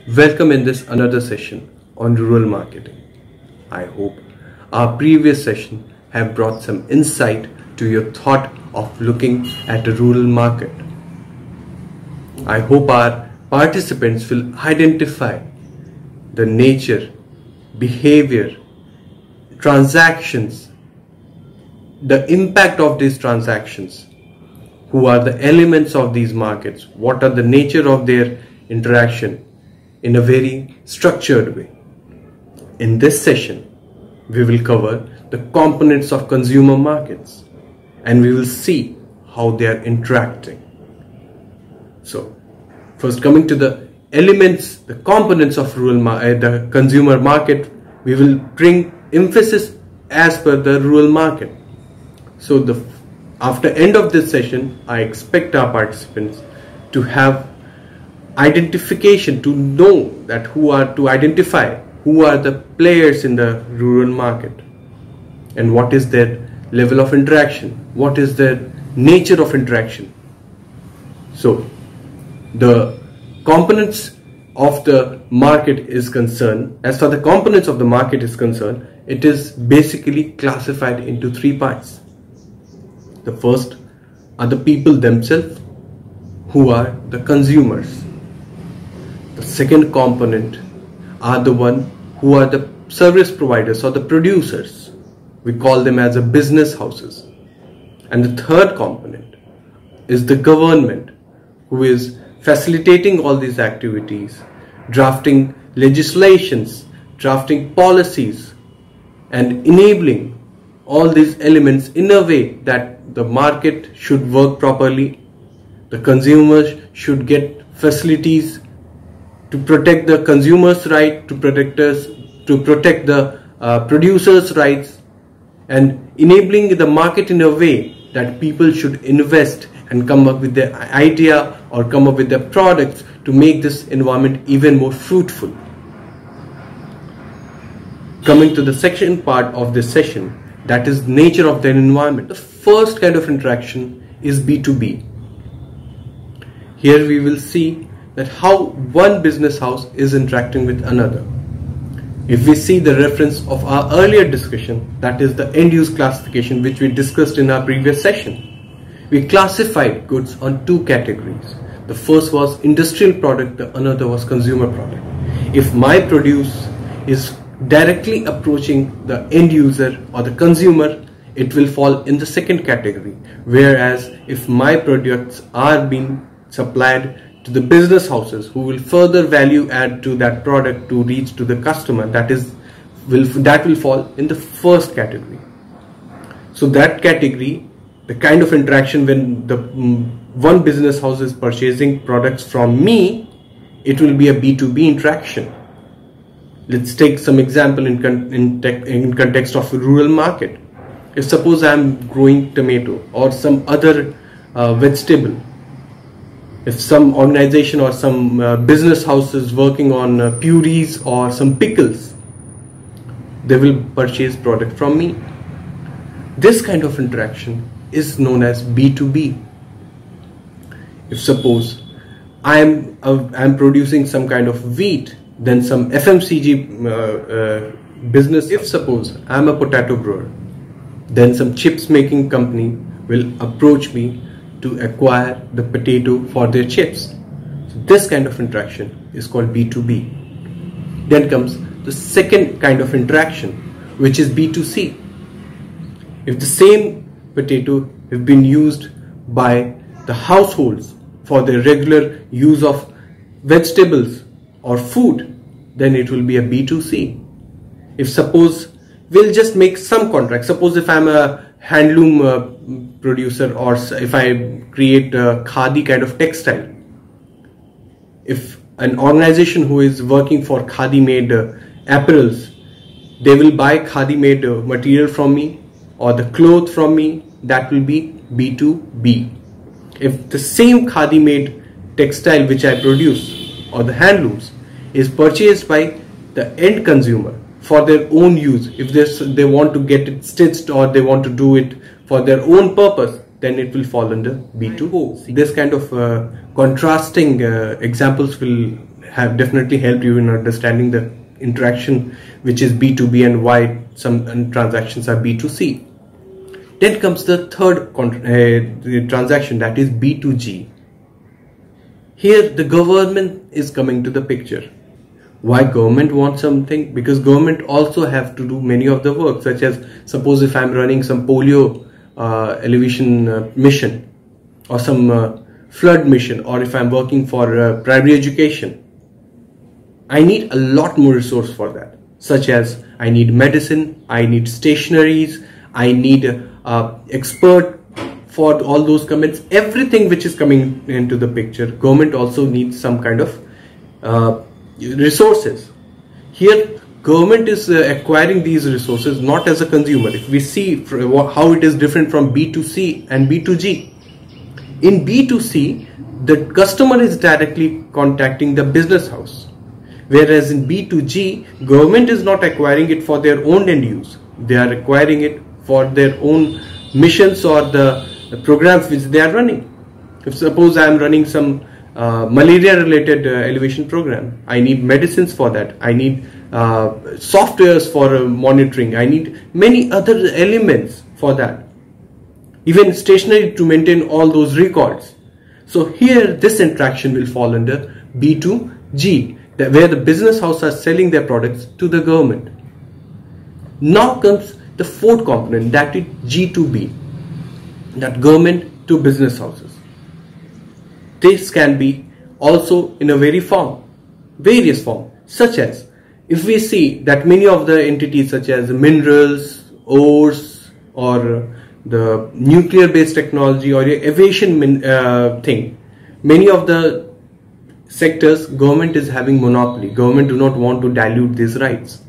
Welcome in this another session on rural marketing. I hope our previous session have brought some insight to your thought of looking at a rural market. I hope our participants will identify the nature, behavior, transactions, the impact of these transactions, who are the elements of these markets, what are the nature of their interaction in a very structured way. In this session, we will cover the components of consumer markets and we will see how they are interacting. So, first coming to the elements, the components of the consumer market, we will bring emphasis as per the rural market. So after end of this session, I expect our participants to have identification, to know that identify who are the players in the rural market and what is their level of interaction, what is their nature of interaction. So the components of the market is concerned, as far as the components of the market is concerned, it is basically classified into three parts. The first are the people themselves, who are the consumers. The second component are the one who are the service providers or the producers. We call them as a business houses. And the third component is the government, who is facilitating all these activities, drafting legislations, drafting policies, and enabling all these elements in a way that the market should work properly, the consumers should get facilities to protect the consumers' right, to protect the producers' rights, and enabling the market in a way that people should invest and come up with their idea or come up with their products to make this environment even more fruitful. Coming to the second part of this session, that is nature of the environment. The first kind of interaction is B2B. Here we will see that how one business house is interacting with another. If we see the reference of our earlier discussion, that is the end use classification which we discussed in our previous session, we classified goods on two categories. The first was industrial product, the another was consumer product. If my produce is directly approaching the end user or the consumer, it will fall in the second category. Whereas if my products are being supplied to the business houses who will further value add to that product to reach to the customer, that will fall in the first category. So that category, the kind of interaction when the one business house is purchasing products from me, it will be a B2B interaction. Let's take some example in context of a rural market. If suppose I am growing tomato or some other vegetable, if some organization or some business house is working on purees or some pickles, they will purchase product from me. This kind of interaction is known as B2B. If suppose I am producing some kind of wheat, then some FMCG business. If suppose I am a potato grower, then some chips making company will approach me to acquire the potato for their chips. So this kind of interaction is called B2B. Then comes the second kind of interaction, which is B2C. If the same potato have been used by the households for their regular use of vegetables or food, then it will be a B2C. If suppose we'll just make some contract, suppose if I'm a handloom producer, or if I create a khadi kind of textile, if an organization who is working for khadi made apparels, they will buy khadi made material from me or the cloth from me, that will be B2B. If the same khadi made textile which I produce or the handlooms is purchased by the end consumer for their own use, if they want to get it stitched or they want to do it for their own purpose, then it will fall under B2C. This kind of contrasting examples will have definitely helped you in understanding the interaction which is B2B and why some transactions are B2C. Then comes the third transaction, that is B2G. Here the government is coming to the picture. Why government wants something? Because government also have to do many of the work, such as suppose if I'm running some polio alleviation mission or some flood mission, or if I'm working for primary education, I need a lot more resource for that, such as I need medicine, I need stationaries, I need expert for all those comments, everything which is coming into the picture. Government also needs some kind of resources. Here government is acquiring these resources not as a consumer. If we see how it is different from B2C and B2G. In B2C, the customer is directly contacting the business house, whereas in B2G, government is not acquiring it for their own end use. They are acquiring it for their own missions or the programs which they are running. If suppose I am running some malaria related elevation program, I need medicines for that, I need softwares for monitoring, I need many other elements for that, even stationery to maintain all those records. So here this interaction will fall under B2G, where the business house are selling their products to the government. Now comes the fourth component, that is G2B, that government to business houses. This can be also in a various form, such as if we see that many of the entities such as minerals, ores, or the nuclear based technology or aviation thing, many of the sectors government is having monopoly. Government do not want to dilute these rights,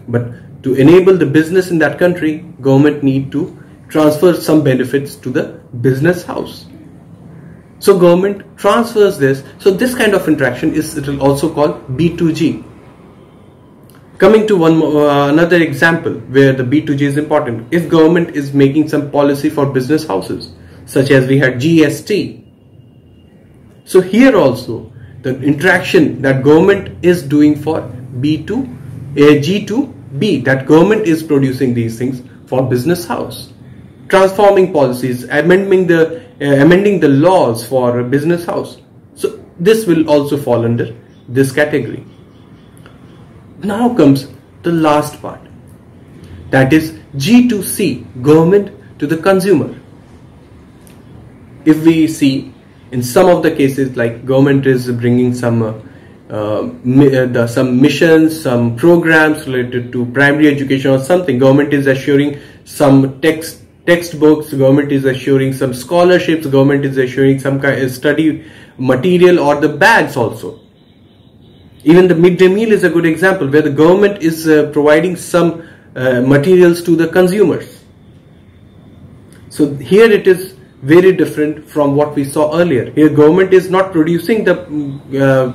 but to enable the business in that country, government need to transfer some benefits to the business house. So government transfers this. So this kind of interaction is also called B2G. Coming to another example where the B2G is important. If government is making some policy for business houses, such as we had GST. So here also the interaction that government is doing for G2B, that government is producing these things for business house, transforming policies, amending the laws for a business house. So this will also fall under this category. Now comes the last part, that is G2C, government to the consumer. If we see in some of the cases, like government is bringing some missions, some programs related to primary education or something, government is assuring some textbooks, government is assuring some scholarships, government is assuring some kind of study material or the bags also. Even the midday meal is a good example where the government is providing some materials to the consumers. So here it is very different from what we saw earlier. Here government is not producing the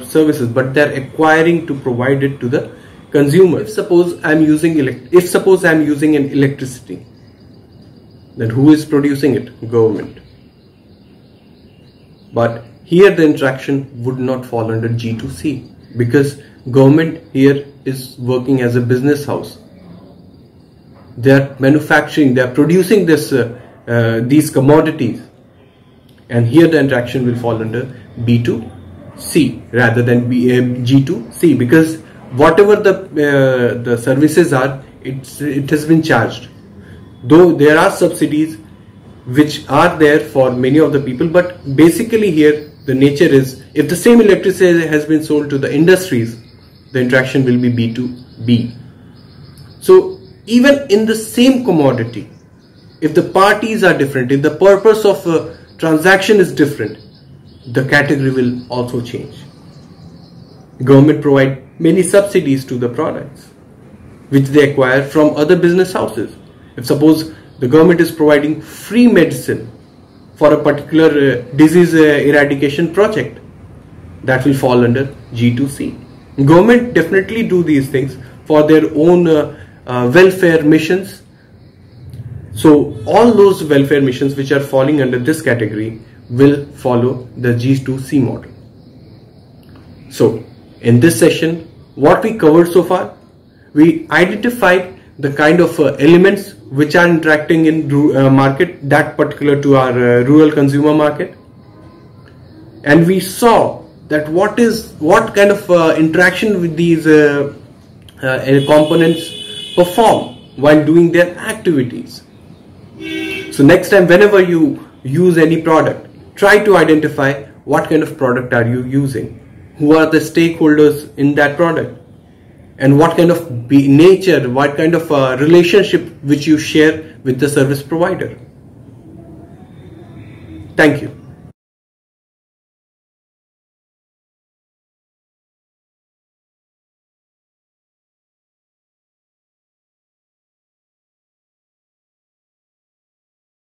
services, but they are acquiring to provide it to the consumer. If suppose I am using an electricity, then who is producing it? Government. But here the interaction would not fall under G2C, because government here is working as a business house. They are manufacturing, they are producing these commodities, and here the interaction will fall under B2C rather than G2C, because whatever the services are, it has been charged. Though there are subsidies which are there for many of the people, but basically here the nature is, if the same electricity has been sold to the industries, the interaction will be B2B. So even in the same commodity, if the parties are different, if the purpose of a transaction is different, the category will also change. Government provide many subsidies to the products which they acquire from other business houses. If suppose the government is providing free medicine for a particular disease eradication project, that will fall under G2C. Government definitely do these things for their own welfare missions, So all those welfare missions which are falling under this category will follow the G2C model. So in this session, what we covered so far, we identified the kind of elements which are interacting in market that particular to our rural consumer market, and we saw that what kind of interaction with these components perform while doing their activities. So next time whenever you use any product, try to identify what kind of product are you using, who are the stakeholders in that product, and what kind of nature, what kind of relationship which you share with the service provider. Thank you.